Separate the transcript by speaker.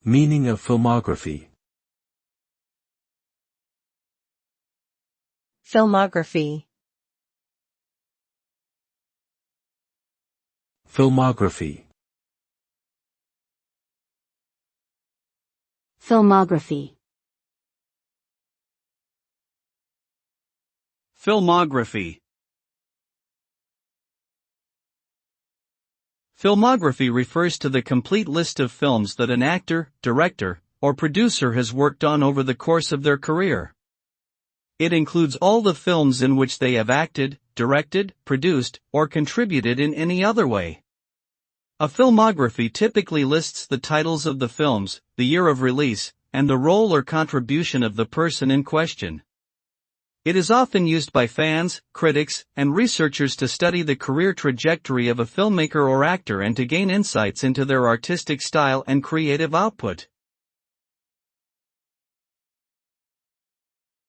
Speaker 1: Meaning of filmography.
Speaker 2: Filmography.
Speaker 1: Filmography.
Speaker 3: Filmography.
Speaker 4: Filmography. Filmography refers to the complete list of films that an actor, director, or producer has worked on over the course of their career. It includes all the films in which they have acted, directed, produced, or contributed in any other way. A filmography typically lists the titles of the films, the year of release, and the role or contribution of the person in question. It is often used by fans, critics, and researchers to study the career trajectory of a filmmaker or actor and to gain insights into their artistic style and creative output.